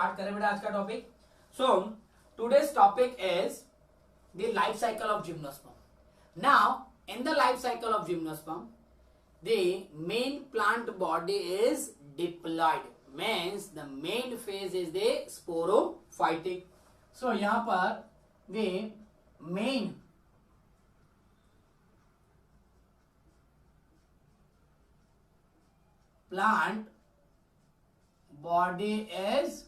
Start करें बेटा आज का topic. So today's topic is the life cycle of gymnosperm. Now in the life cycle of gymnosperm the main plant body is diploid, means the main phase is the sporophytic. So यहाँ पर the main plant body is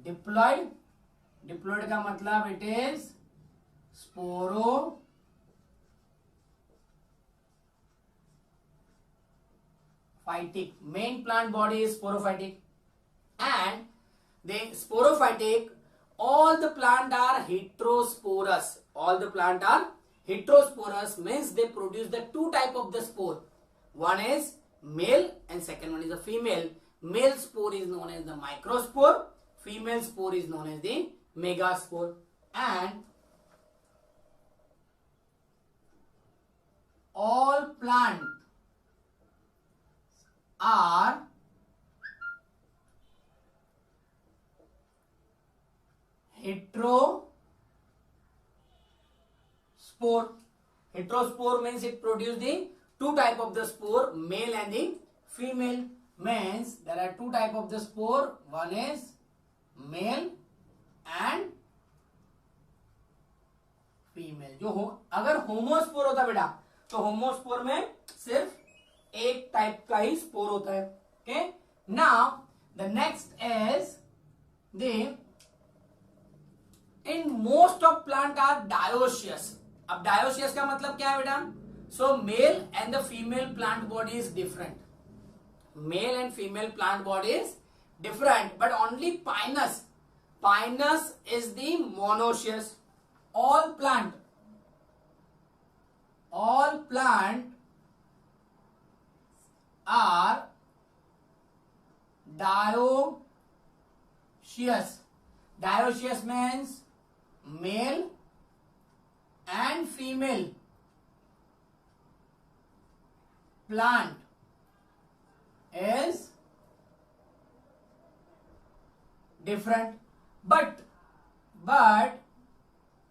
diploid. Diploid का मतलब it is sporophytic. Main plant body is sporophytic, and the sporophytic, all the plant are heterosporous. All the plant are heterosporous means they produce the two type of the spore. One is male and second one is a female. Male spore is known as the microspore. Female spore is known as the megaspore. And all plant are heterospore. Heterospore means it produce the two type of the spore, male and the female. Means there are two type of the spore. One is male and female. जो हो अगर होमोस्पोर होता बेटा तो होमोस्पोर में सिर्फ एक type का ही स्पोर होता है. Okay, now the next is the in most of plant are dioecious. अब डायोशियस का मतलब क्या है बेटा? So male and the female plant body is different. Male and female plant body is different, but only Pinus is the monoecious. all plant are dioecious. Dioecious means male and female plant is different, but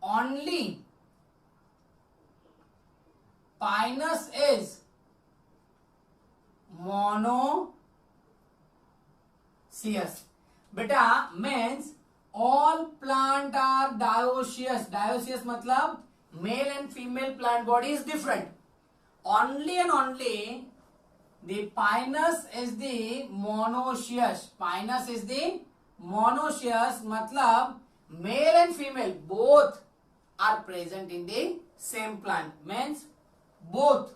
only Pinus is monoecious. बेटा means all plant are dioecious. Dioecious मतलब male and female plant body is different. Only and only the Pinus is the monoecious. Pinus is the monoecious मतलब male and female both are present in the same plant. Means both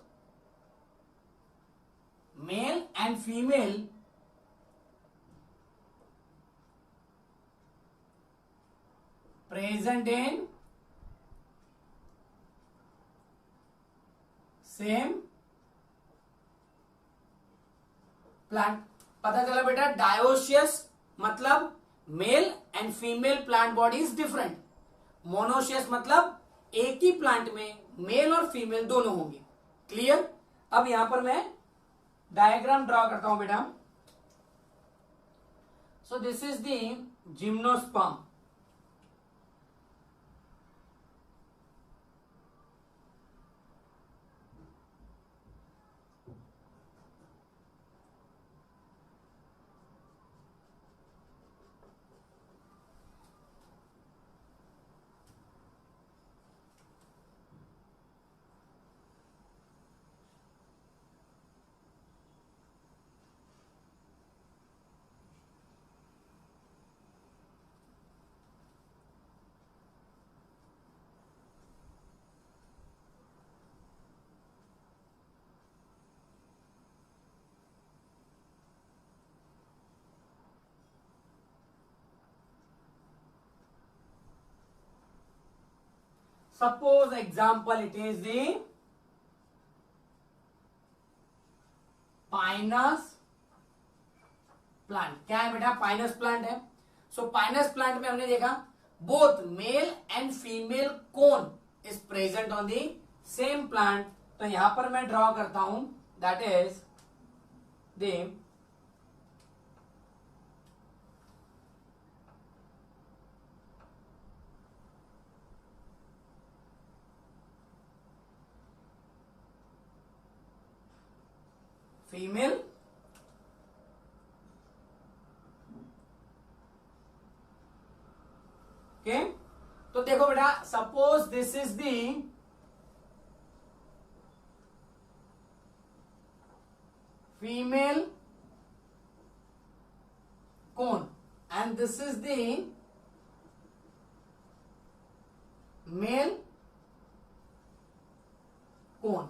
male and female present in same plant. पता चला बेटा dioecious मतलब mail and female plant body is different. Monoecious मतलब एक ही plant में mail और female दोनों होंगे. क्लियर? अब यहां पर मैं डायग्राम ड्रॉ करता हूं बेटा. So this is the gymnosperm. Suppose example it is the Pinus plant. क्या है बेटा? Pinus plant है. So Pinus plant में हमने देखा both male and female cone is present on the same plant. तो यहां पर मैं ड्रॉ करता हूं that is the female okay तो देखो बेटा suppose this is the female cone and this is the male cone.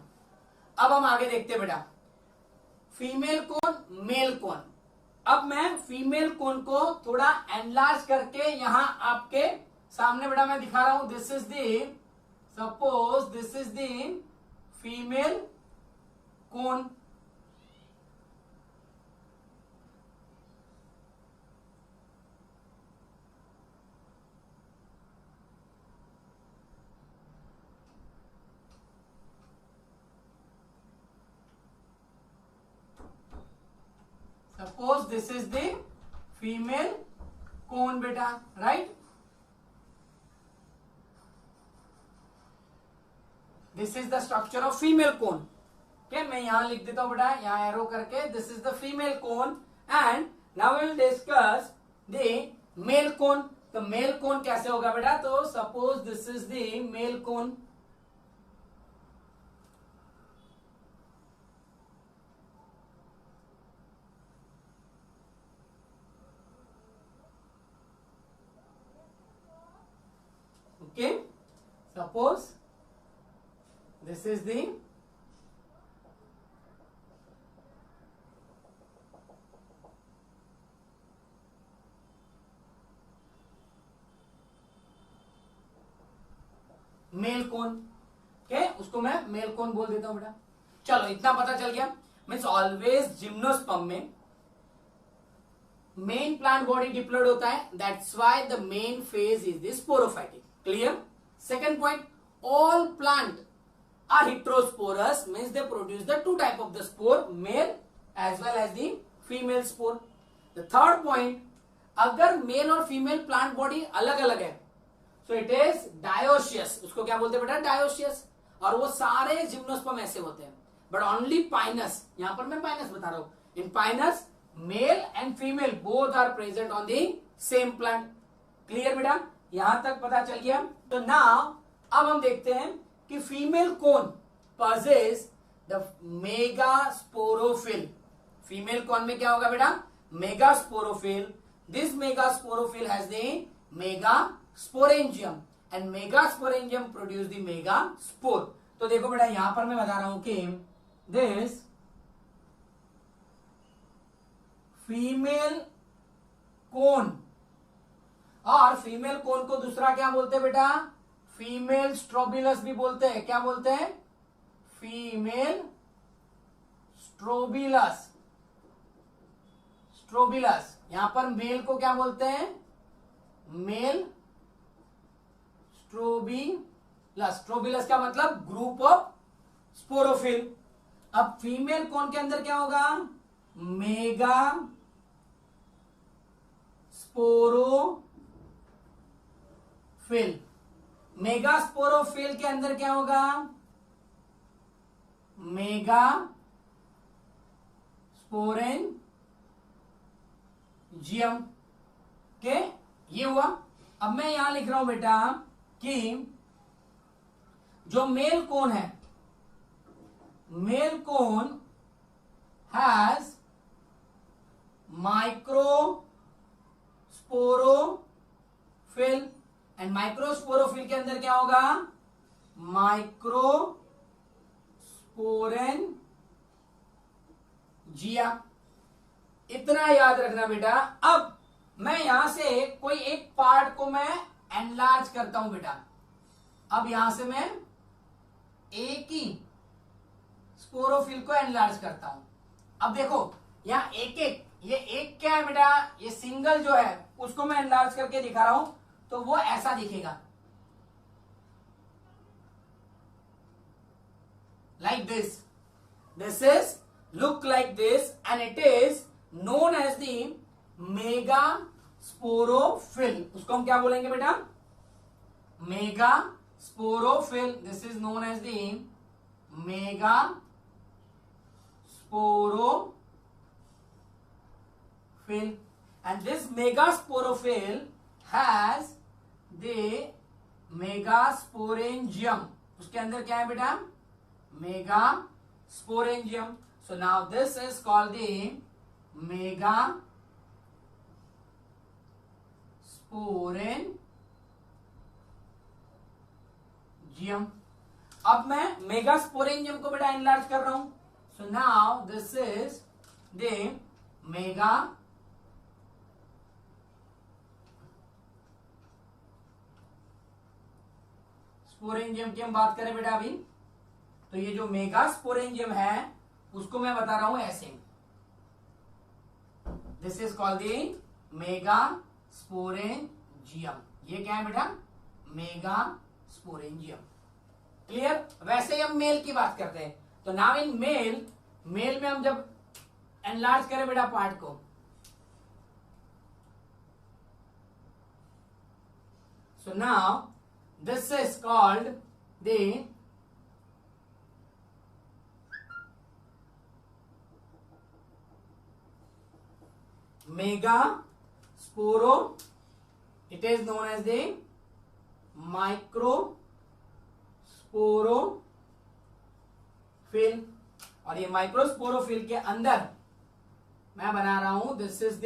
अब हम आगे देखते हैं बेटा फीमेल कोन मेल कोन। अब मैं फीमेल कोन को थोड़ा एनलार्ज करके यहां आपके सामने बेटा मैं दिखा रहा हूं। This is the suppose this is the female cone suppose this is the female cone beta right this is the structure of female cone okay मैं यहां लिख देता हूं बेटा यहां एरो करके this is the female cone and now we will discuss the male cone। तो male cone कैसे होगा बेटा तो suppose this is the male cone okay suppose this is the male cone okay उसको मैं मेल कोन बोल देता हूं बेटा। चलो इतना पता चल गया मीन्स ऑलवेज जिम्नोस्पर्म में मेन प्लांट बॉडी डिप्लॉयड होता है that's why the main phase is the sporophytic clear second point all plant are heterosporous means they produce the two type of the spore male as well as the female spore। the third point अगर mail और female plant body अलग अलग है so it is dioecious उसको क्या बोलते हैं बेटा dioecious और वो सारे जिम्नोस्पर्म ऐसे होते हैं but only pinus यहां पर मैं pinus बता रहा हूं in pinus male and female both are present on the same plant clear बेटा यहां तक पता चल गया। तो नाउ अब हम देखते हैं कि female cone possess the megasporophyll. Female cone में क्या होगा बेटा megasporophyll. This megasporophyll has the megasporangium and megasporangium produce the megaspore. तो देखो बेटा यहां पर मैं बता रहा हूं कि दिस फीमेल कोन और फीमेल कोन को दूसरा क्या बोलते हैं बेटा फीमेल स्ट्रोबिलस भी बोलते हैं। क्या बोलते हैं फीमेल स्ट्रोबिलस स्ट्रोबिलस। यहां पर मेल को क्या बोलते हैं मेल स्ट्रोबिलस। स्ट्रोबिलस का मतलब ग्रुप ऑफ स्पोरोफिल। अब फीमेल कोन के अंदर क्या होगा मेगा स्पोरोफिल। मेगास्पोरोफिल के अंदर क्या होगा मेगा स्पोरेंजियम के ये हुआ। अब मैं यहां लिख रहा हूं बेटा कि जो मेल कोन है male cone has microsporophyll and microsporophyll के अंदर क्या होगा माइक्रोस्पोरेंजिया। इतना याद रखना बेटा। अब मैं यहां से कोई एक पार्ट को मैं एनलार्ज करता हूं बेटा। अब यहां से मैं एक ही स्पोरोफिल को एनलार्ज करता हूं। अब देखो यहां एक एक ये एक क्या है बेटा ये सिंगल जो है उसको मैं एनलार्ज करके दिखा रहा हूं तो वो ऐसा दिखेगा like this is look like this and it is known as the megasporophyll। उसको हम क्या बोलेंगे बेटा megasporophyll। this is known as the megasporophyll sporophyll, and this megasporophyll has the megasporangium. उसके अंदर क्या है बेटा? megasporangium. So now this is called the megasporangium. अब मैं मेगास्पोरेंजियम को बेटा एनलार्ज कर रहा हूं. सो now this is the mega sporangium की हम बात करें बेटा अभी, तो ये जो मेगास्पोरेंजियम है उसको मैं बता रहा हूं ऐसे. This is called the megasporangium. ये क्या है बेटा? मेगास्पोरेंजियम. क्लियर? वैसे ही हम मेल की बात करते हैं. तो नाउ इन मेल में हम जब एनलार्ज करें बेटा पार्ट को, so now this is called the megaspore. It is known as the microsporophyll. और ये माइक्रोस्पोरोफिल के अंदर मैं बना रहा हूं this is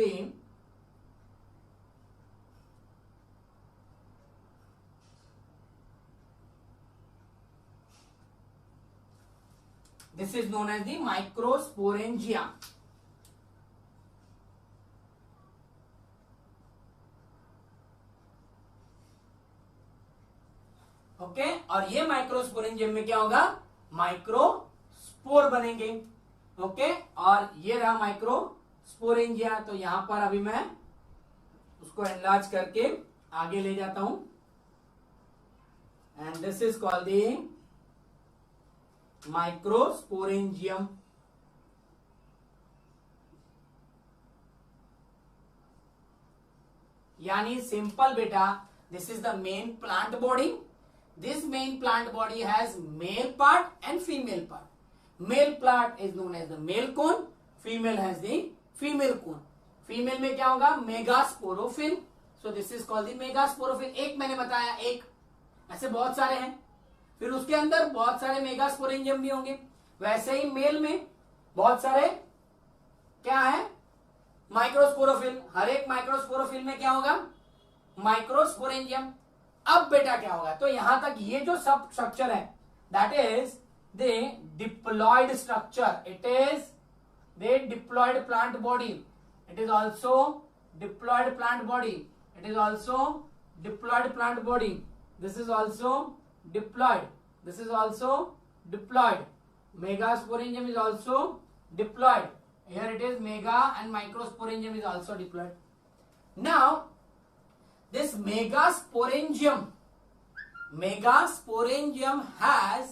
known as the microsporangia. Okay, और ये माइक्रोस्पोरेंजियम में क्या होगा? माइक्रोस्पोर बनेंगे. ओके, और ये रहा माइक्रोस्पोरेंजिया. तो यहां पर अभी मैं उसको एनलार्ज करके आगे ले जाता हूं, and this is called the microsporangium. यानी सिंपल बेटा, this is the main plant body. This main plant body has male part and female part. Male part is known as the male cone. Female has the female cone. Female में क्या होगा? Megasporophyll. So this is called the megasporophyll. एक मैंने बताया, एक ऐसे बहुत सारे हैं. फिर उसके अंदर बहुत सारे मेगास्पोरेंजियम भी होंगे. वैसे ही मेल में बहुत सारे क्या है? माइक्रोस्पोरोफिल. हर एक माइक्रोस्पोरोफिल में क्या होगा? माइक्रोस्पोरेंजियम. अब बेटा क्या होगा? तो यहां तक ये जो सब स्ट्रक्चर है that is the diploid structure. It is the diploid plant body. It is also diploid plant body. It is also diploid plant body. This is also diploid. This is also diploid. Megasporangium is also diploid. Here it is mega and microsporangium is also diploid. Now this megasporangium has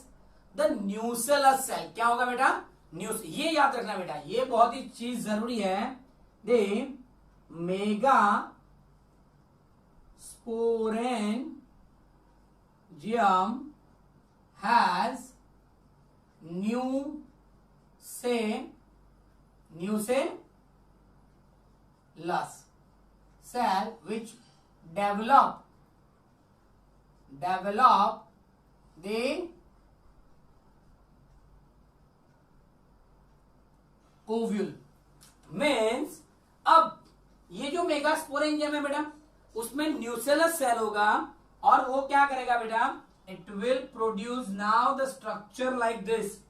the nucellus cell. क्या होगा बेटा? ये याद रखना बेटा, ये बहुत ही चीज जरूरी है. the megasporangium has nucellus cell which develop the ovule. Means अब ये जो मेगास्पोरेंजियम है बेटा, उसमें न्यूसेलस सेल होगा और वो क्या करेगा बेटा? It will produce now the structure like this.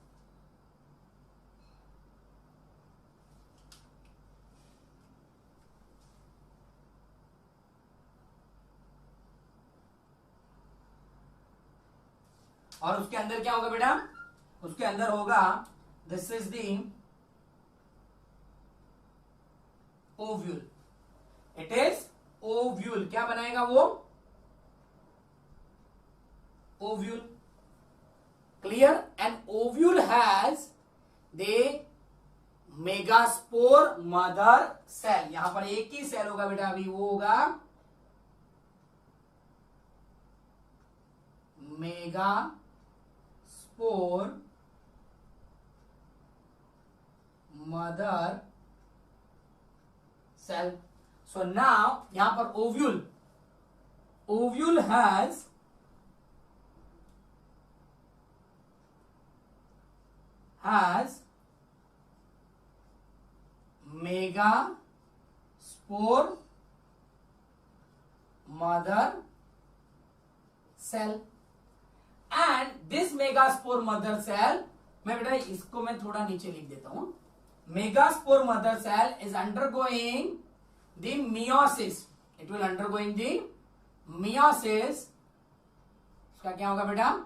और उसके अंदर क्या होगा बेटा? उसके अंदर होगा this is the ovule. It is ovule. क्या बनाएगा वो? Ovule. Clear? And ovule has the megaspore mother cell. यहां पर एक ही सेल होगा बेटा अभी, वो होगा megaspore mother cell. So now यहाँ पर ovule has megaspore mother cell, and this megaspore mother cell, मैं बेटा इसको मैं थोड़ा नीचे लिख देता हूं. Megaspore mother cell is undergoing the meiosis. It will undergoing the meiosis. इसका क्या होगा बेटा?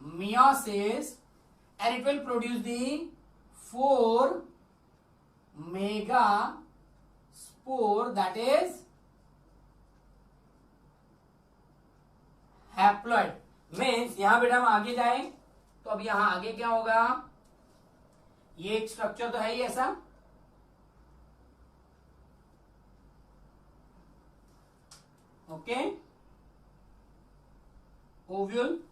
Meiosis, and it will produce the 4 megaspore, that is haploid. Means यहां बेटा हम आगे जाएं तो अब यहां आगे क्या होगा? ये एक स्ट्रक्चर तो है ही ऐसा, ओके, ओव्यूल.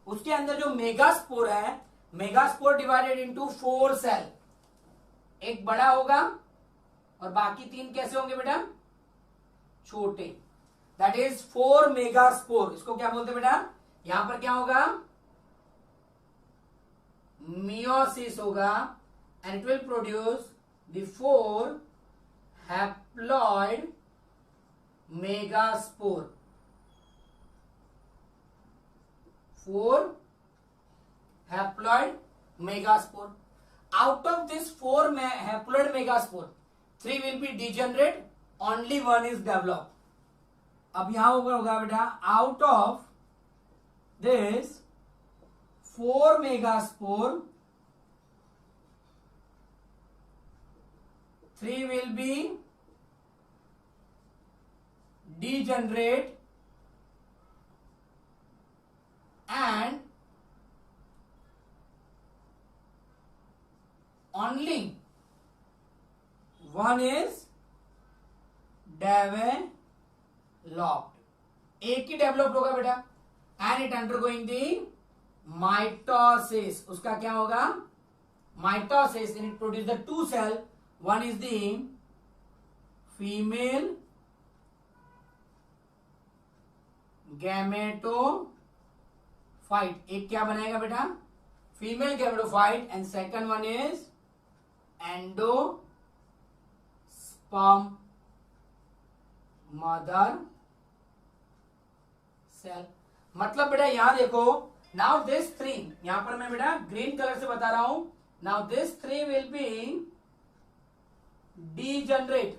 उसके अंदर जो मेगास्पोर है, मेगास्पोर डिवाइडेड इनटू 4 सेल. एक बड़ा होगा और बाकी 3 कैसे होंगे बेटा? छोटे. That is 4 megaspore. इसको क्या बोलते बेटा? यहां पर क्या होगा? मियोसिस होगा, and it will produce the 4 haploid megaspore. 4 haploid megaspore. Out of this 4 haploid megaspore, 3 will be degenerate, only 1 is developed. अब यहां होगा बेटा, out of this 4 megaspore, 3 will be degenerate and only 1 is developed. एक he developed होगा बेटा. And it undergoing the mitosis. उसका क्या होगा? Mitosis, and it produce the 2 cell. One is the female gametophyte. एक क्या बनाएगा बेटा? Female gametophyte. And second one is endosperm mother cell. मतलब बेटा यहां देखो, नाउ दिस 3, यहां पर मैं बेटा ग्रीन कलर से बता रहा हूं. Now this 3 will be degenerate,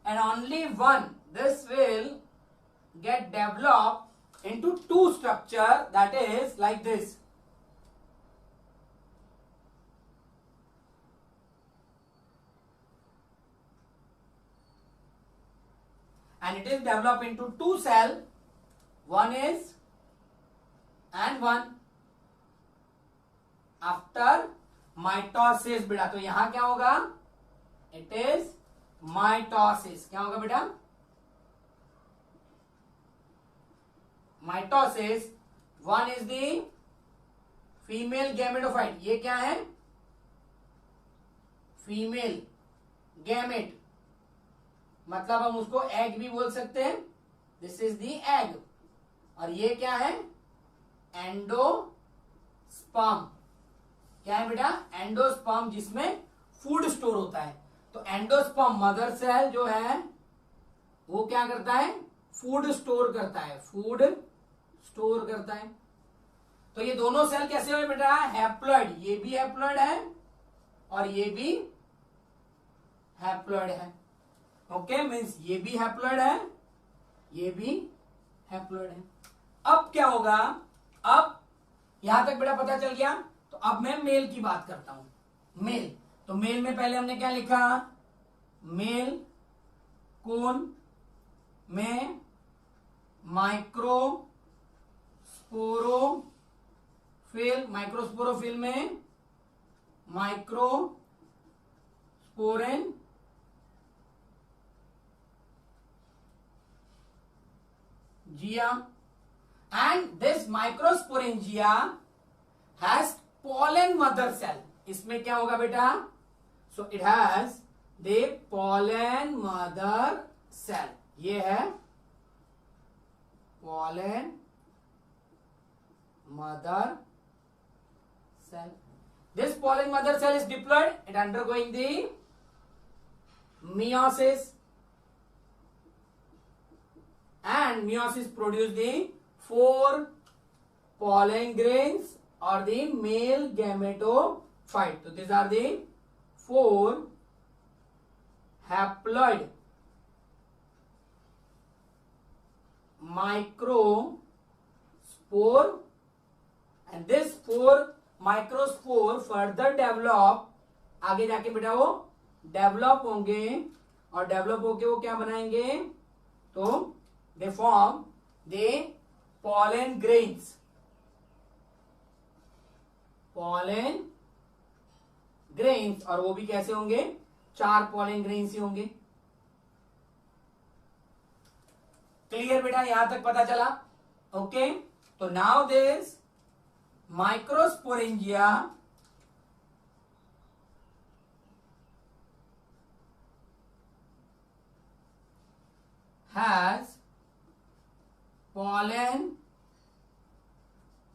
and only 1, this will get developed into 2 structure, that is like this. And it is developed into 2 cell. One is and 1 after mitosis बेटा. तो यहां क्या होगा? It is mitosis. क्या होगा बेटा? Mitosis. 1 is the female gametophyte. ये क्या है? Female gamete. मतलब हम उसको एग भी बोल सकते हैं. This is the egg. और ये क्या है? एंडोस्पर्म. क्या है बेटा? एंडोस्पर्म, जिसमें फूड स्टोर होता है. तो एंडोस्पर्म मदर सेल जो है वो क्या करता है? फूड स्टोर करता है. फूड स्टोर करता है. तो ये दोनों सेल कैसे हुए बेटा? हैप्लॉइड. ये भी हैप्लॉइड है और ये भी हैप्लॉइड है. ओके, मीन्स ये भी हैप्लॉइड है, ये भी हैप्लॉइड है. अब क्या होगा? अब यहां तक बेटा पता चल गया. तो अब मैं मेल की बात करता हूं. मेल. तो मेल में पहले हमने क्या लिखा? मेल कोन में माइक्रोस्पोरोफिल में माइक्रोस्पोरेन जिया, and this microsporangia has pollen mother cell. इसमें क्या होगा बेटा? So it has the pollen mother cell. ये है pollen mother cell. This pollen mother cell is diploid. It undergoing the meiosis, and meiosis produce the 4 pollen grains or the male gametophyte. So these are the 4 haploid microspore, and this 4 microspore further develop, आगे जाके बेटा वो develop होंगे, और develop होके वो क्या बनाएंगे? तो they form they pollen grains. pollen grains, और वो भी कैसे होंगे? 4 pollen grains ही होंगे. क्लियर बेटा? यहां तक पता चला? ओके. तो now this microsporangia has pollen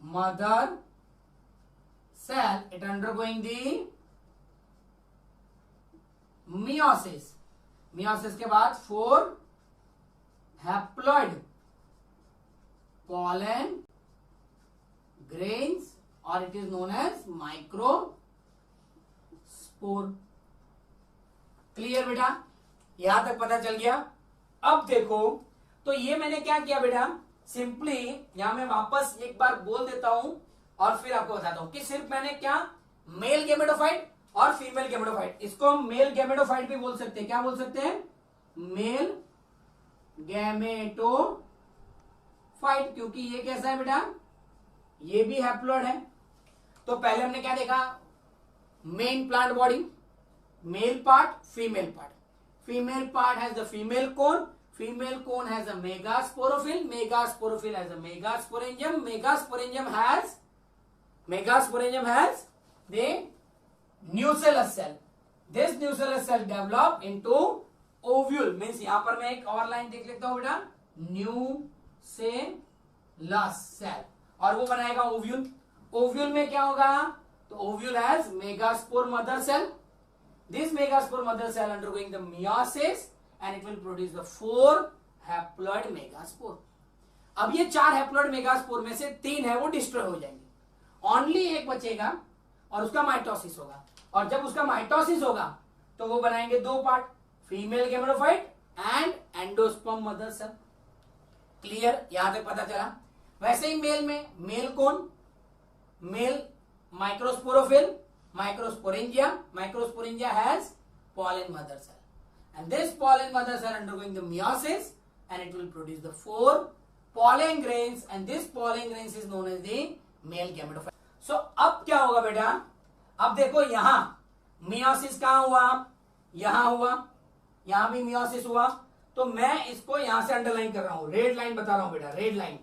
mother cell. It undergoing the meiosis. meiosis के बाद 4 haploid pollen grains, or it is known as microspore. Clear बेटा? यहां तक पता चल गया? अब देखो, तो ये मैंने क्या किया बेटा? सिंपली यहां मैं वापस एक बार बोल देता हूं और फिर आपको बताता हूं कि सिर्फ मैंने क्या, मेल गैमेटोफाइट और फीमेल गैमेटोफाइट, इसको हम मेल गैमेटोफाइट भी बोल सकते हैं. क्या बोल सकते हैं? मेल गैमेटोफाइट, क्योंकि ये कैसा है बेटा? ये भी हैप्लॉइड है. तो पहले हमने क्या देखा? Main plant body, male part, female part. Female part has the female cone, female cone has a megasporophyll, megasporophyll has a megasporangium, megasporangium has the nucellus cell. This nucellus cell develop into ovule, means यहां पर मैं एक और line देख लेता हूं बेटा, nucellus cell, और वो बनाएगा ओव्यूल. ओव्यूल में क्या होगा? तो ovule has megaspore mother cell. This megaspore mother cell undergoing the meiosis, and it will produce the 4 haploid megaspore. अब ये 4 haploid megaspore में से 3 है वो डिस्ट्रॉय हो जाएंगे, ओनली एक बचेगा और उसका माइटोसिस होगा. और जब उसका माइटोसिस होगा तो वो बनाएंगे 2 part, female gametophyte and endosperm mother cell. Clear? यहां तक पता चला? वैसे ही मेल में मेल कौन, male microsporophyll, microsporangia has pollen mother cell, and this pollen mother cell undergoing the meiosis, and it will produce the 4 pollen grains, and this pollen grains is known as the male gametophyte. So अब क्या होगा बेटा? अब देखो यहां meiosis कहां हुआ? यहां हुआ, यहां भी meiosis हुआ. तो मैं इसको यहां से अंडरलाइन कर रहा हूं, रेड लाइन बता रहा हूं बेटा, रेड लाइन.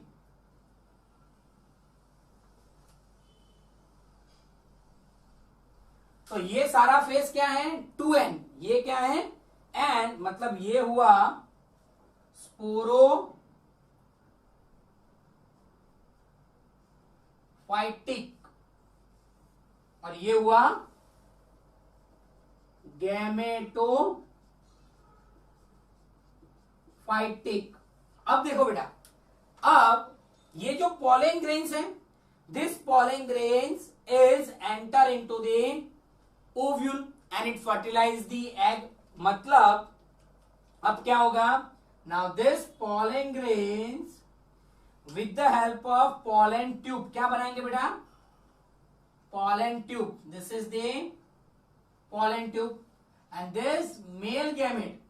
तो ये सारा फेस क्या है? 2n. ये क्या है? n, मतलब ये हुआ स्पोरोफाइटिक और ये हुआ गैमेटोफाइटिक. अब देखो बेटा, अब ये जो पॉलन ग्रेन्स हैं, this pollen grains is enter into the ovule and it fertilize the egg. मतलब अब क्या होगा? Now this pollen grains with the help of pollen tube क्या बनाएंगे बेटा? Pollen tube. This is the pollen tube and this male gamete,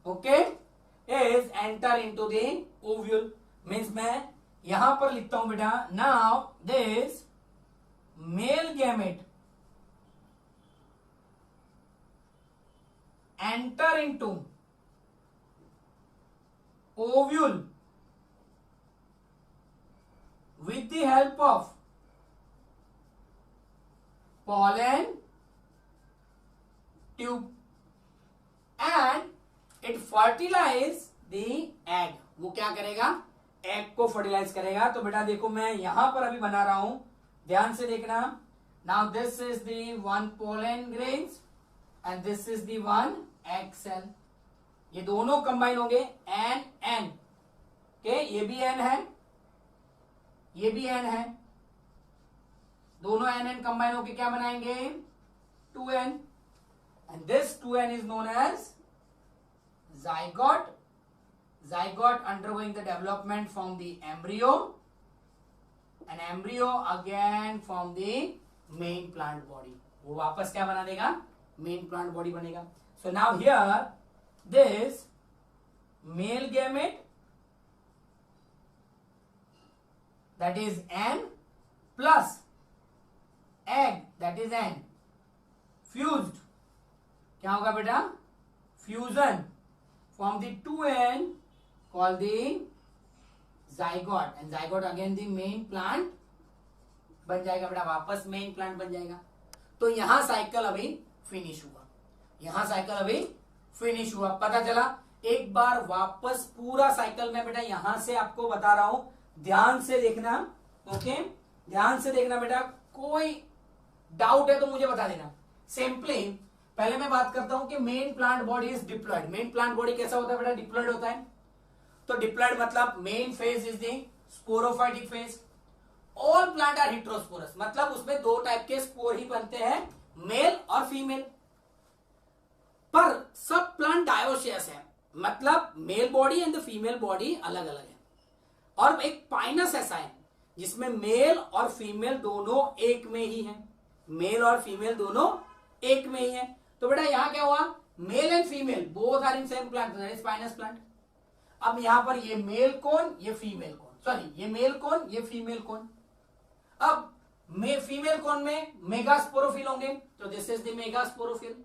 okay, is enter into the ovule. Means मैं यहां पर लिखता हूं बेटा, now this male gamete enter into ovule with the help of pollen tube and it fertilize the egg. वो क्या करेगा, egg को फर्टिलाइज करेगा. तो बेटा देखो मैं यहां पर अभी बना रहा हूं, ध्यान से देखना. Now this is the one pollen grains and this is the one egg cell. ये दोनों कंबाइन होंगे एन एन के, ये भी एन है, ये भी एन है, दोनों एन एन कंबाइन होके क्या बनाएंगे, 2n. And this 2n is known as zygote. Zygote undergoing the development from the embryo, and embryo again from the main plant body. वो वापस क्या बना देगा, main plant body बनेगा. So now here this male gamete, that is N, plus egg, that is N, fused. क्या होगा बेटा, fusion from the 2n called the zygote, and zygote again the main plant बन जाएगा बेटा, वापस main plant बन जाएगा. तो यहां साइकिल अभी फिनिश हुआ, यहां साइकिल अभी फिनिश हुआ. पता चला. एक बार वापस पूरा साइकिल में बेटा यहां से आपको बता रहा हूं, ध्यान से देखना. ओके, ध्यान से देखना बेटा, कोई डाउट है तो मुझे बता देना. सिंपली पहले मैं बात करता हूं कि main plant body is diploid. Main plant body कैसा होता है बेटा, डिप्लॉयड होता है. तो डिप्लॉयड मतलब main phase is the sporophytic phase. All plant are heterosporous, मतलब उसमें दो टाइप के स्पोर ही बनते हैं, मेल और फीमेल. पर सब प्लांट डायोसियस है, मतलब male body and the female body अलग अलग है. और एक पाइनस ऐसा है जिसमें मेल और फीमेल दोनों एक में ही है, मेल और फीमेल दोनों एक में ही है. तो बेटा यहां क्या हुआ, male and female both are in same plant, that is Pinus plant. अब यहां पर ये मेल कोन, ये फीमेल कोन, सॉरी ये मेल कोन, ये फीमेल कोन. अब फीमेल कोन में मेगास्पोरोफिल होंगे, तो this is the megasporophyll.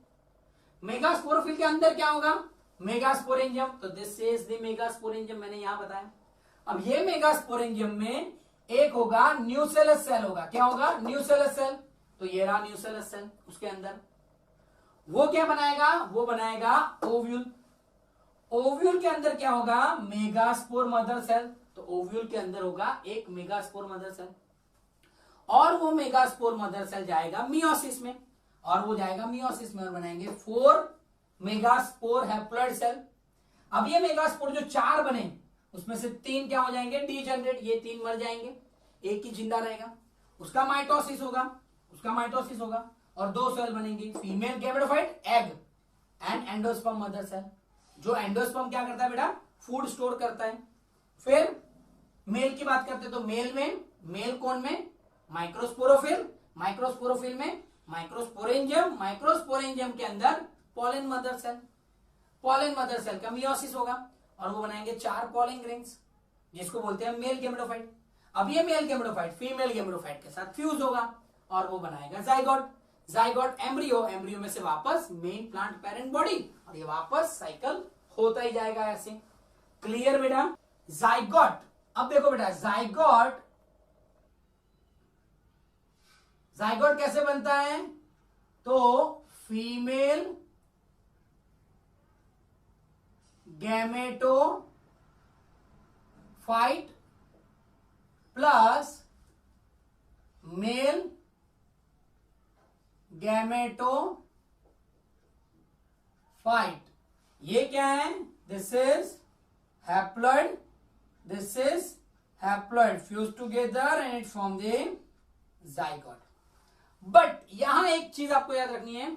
Megasporophyll के अंदर क्या होगा, मेगास्पोरेंजियम, तो दिस इज द मेगास्पोरेंजियम, मैंने यहां बताया. अब ये मेगास्पोरेंजियम में एक होगा न्यूसेलस सेल होगा. क्या होगा, न्यूसेलस सेल. तो ये रहा न्यूसेलस सेल, उसके अंदर वो क्या बनाएगा, वो बनाएगा ओव्यूल. ओव्यूल के अंदर क्या होगा, मेगास्पोर मदर सेल. तो ओव्यूल के अंदर होगा एक मेगास्पोर मदर सेल, और वो मेगास्पोर मदर सेल जाएगा मियोसिस में, और वो जाएगा मियोसिस में और बनाएंगे 4 मेगास्पोर हैप्लॉइड सेल. अब ये मेगास्पोर जो 4 बने उसमें से 3 क्या हो जाएंगे, डीजेनरेट, ये 3 मर जाएंगे, एक ही जिंदा रहेगा. उसका माइटोसिस होगा, उसका माइटोसिस होगा, और 2 सेल बनेंगे, female gametophyte egg and endosperm mother cell. जो एंडोस्पर्म क्या करता है बेटा, फूड स्टोर करता है. फिर मेल की बात करते हैं, तो मेल में, मेल कोन में माइक्रोस्पोरोफिल, माइक्रोस्पोरोफिल में माइक्रोस्पोरेंजियम, माइक्रोस्पोरेंजियम के अंदर pollen mother cell. Pollen mother cell का मियोसिस होगा, और वो बनाएंगे 4 पोलन ग्रेन्स, जिसको बोलते हैं मेल गैमेटोफाइट. अब ये मेल गैमेटोफाइट फीमेल गैमेटोफाइट के साथ फ्यूज होगा, और वो बनाएगा जाइगोट. जाइगोट एम्ब्रियो, एम्ब्रियो में से वापस मेन प्लांट पेरेंट बॉडी, और ये वापस साइकिल होता ही जाएगा ऐसे. क्लियर बेटा. जाइगोट. अब देखो बेटा, जाइगोट, जाइगोट कैसे बनता है, तो female gametophyte plus male gametophyte. ये क्या है, this is haploid, this is haploid fuse together and it form the zygote. But यहां एक चीज आपको याद रखनी है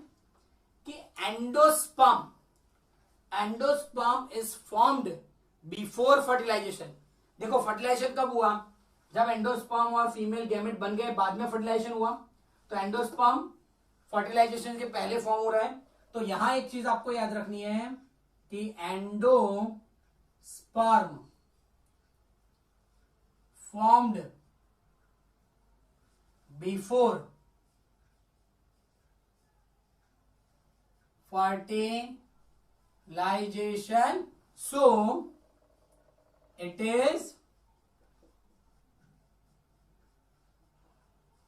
कि endosperm, endosperm is formed before fertilization. देखो फर्टिलाइजेशन कब हुआ, जब एंडोस्पर्म और फीमेल गैमेट बन गए, बाद में फर्टिलाइजेशन हुआ. तो एंडोस्पर्म फर्टिलाइजेशन के पहले फॉर्म हो रहा है. तो यहां एक चीज आपको याद रखनी है कि endosperm formed before fertilization, so it is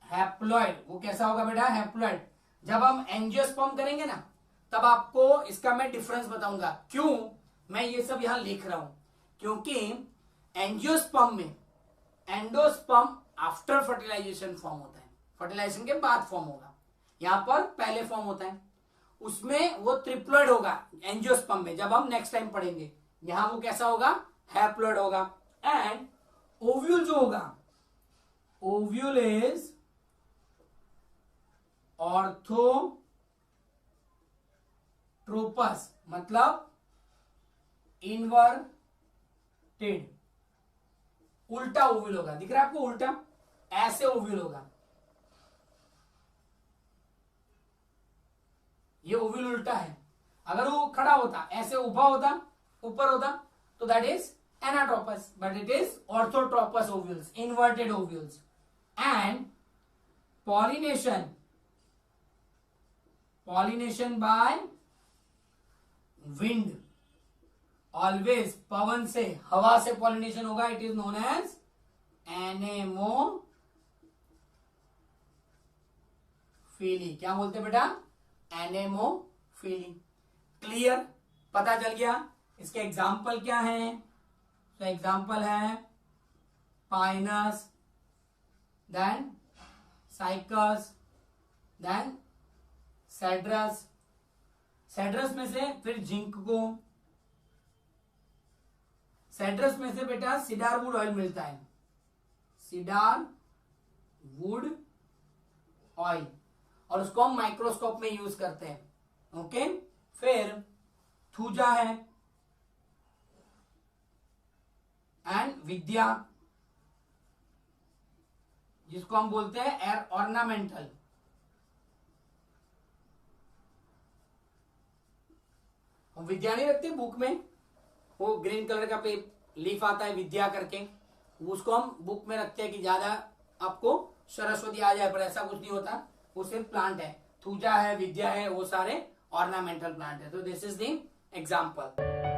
haploid. वो कैसा होगा बेटा? हैप्लॉइड। जब हम एंजियोस्पर्म करेंगे ना, तब आपको इसका मैं डिफरेंस बताऊंगा। क्यों मैं ये सब यहां लिख रहा हूं? क्योंकि एंजियोस्पर्म में एंडोस्पर्म आफ्टर फर्टिलाइजेशन फॉर्म होता है, फर्टिलाइजेशन के बाद फॉर्म होगा। यहां पर पहले फॉर्म होता है, उसमें वो ट्रिप्लॉइड होगा एंजियोस्पर्म में। जब हम नेक्स्ट टाइम पढ़ेंगे, यहां वो कैसा होगा? हैप्लॉइड होगा। एंड ओव्यूल जो होगा, ओव्यूल इज ऑर्थोट्रोपस, मतलब इनवर्टेड, उल्टा ओव्यूल होगा। दिख रहा है आपको? उल्टा, ऐसे ओव्यूल होगा। ये ओव्यूल उल्टा है। अगर वो खड़ा होता, ऐसे उभा होता, ऊपर होता, तो that is anatropous, but it is orthotropous ovules, inverted ovules. And pollination by wind, always पवन से, हवा से पॉलिनेशन होगा। It is known as anemophily. क्या बोलते बेटा? एनेमोफिली। क्लियर? पता चल गया? इसके एग्जाम्पल क्या है? तो एग्जाम्पल है Pinus, then Cycas, then Cedrus. Cedrus में से फिर जिंको, सेड्रस में से बेटा सीडार वुड ऑयल मिलता है, सीडार वुड ऑयल, और उसको हम माइक्रोस्कोप में यूज करते हैं। ओके। फिर थूजा है एंड विद्या, जिसको हम बोलते हैं एयर ऑर्नामेंटल। हम विद्या नहीं रखते बुक में, वो ग्रीन कलर का लीफ आता है विद्या करके, उसको हम बुक में रखते हैं कि ज्यादा आपको सरस्वती आ जाए, पर ऐसा कुछ नहीं होता। वो सिर्फ प्लांट है। थूजा है, विद्या है, वो सारे ऑर्नामेंटल प्लांट है। तो दिस इज द एग्जाम्पल।